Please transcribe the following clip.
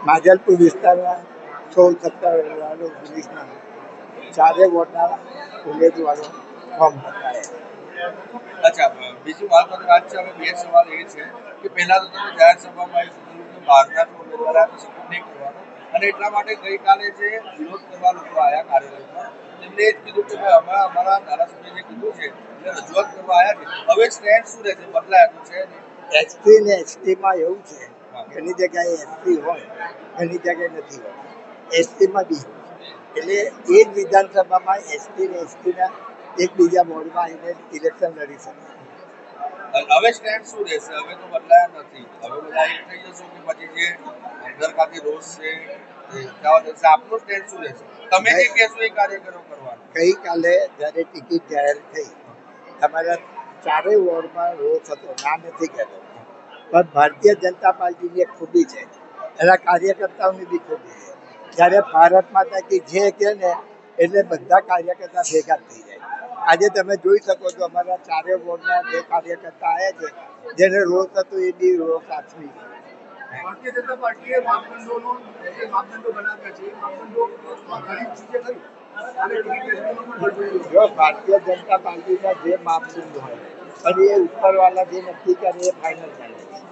માજલપુર વિસ્તારના 16-17 પોલીસના ચારે વોર્ડના ઉમેદવારો ફોર્મ ભરાયા. અચ્છા, બીજી મહત્વની વાત છે. હવે બે સવાલ એ છે કે પહેલા તો તમે જાહેર સભામાં એવું કીધું કે બહારના જે ઉમેદવાર આવે સપોર્ટ નહીં કરવાનો, અને એટલા માટે ગઈકાલે જે વિરોધ કરવા લોકો આવ્યા કાર્યાલયમાં તેમને એ જ કીધું કે ભાઈ અમે અમારા ધારાસભ્યને કીધું છે એટલે રજૂઆત કરવા આવ્યા છે. હવે સ્ટેન્ડ શું રહેશે? બદલાયા છે નહીં? એસટી ને એસટીમાં એવું છે, ઘણી જગ્યાએ એસટી હોય, ઘણી જગ્યાએ નથી હોય. એસટીમાં બી એટલે એ જ વિધાનસભામાં એસટી ને એસટીના એકબીજા વોર્ડમાં આવીને ઇલેક્શન લડી શકે. હવે સ્ટેન્ડ શું રહેશે? હવે તો બદલાયા નથી. હવે બધા એક થઈ જશો કે પછી જે અંદર ખાતે રોષ છે એ જવા દેશે? આપનું સ્ટેન્ડ શું રહેશે? તમે જે કહેશો એ કાર્યકરો કરવાનું. ગઈકાલે જ્યારે ટિકિટ જાહેર થઈ, અમારા ચારેય વોર્ડમાં રોષ હતો, ના નથી કહેતો, પણ ભારતીય જનતા પાર્ટીની એક ખૂબી છે, એના કાર્યકર્તાઓની બી ખૂબી છે. જ્યારે ભારત માતા કી જય કહે ને એટલે બધા કાર્યકર્તા ભેગા થઈ જાય. આજે તમે જોઈ શકો છો અમારા ચારેય વોર્ડના જે કાર્યકર્તા આવ્યા છે, જેને રોષ હતો એ બી રોષ આચવી. ભારતીય જનતા પાર્ટીએ માપદંડો બનાવ્યા છે, માપદંડો ઘણી ચીજે કરી. જો ભારતીય જનતા પાર્ટીના જે માપદંડ હોય, પણ એ ઉપરવાળા જે નક્કી કરે એ ફાઇનલ થાય.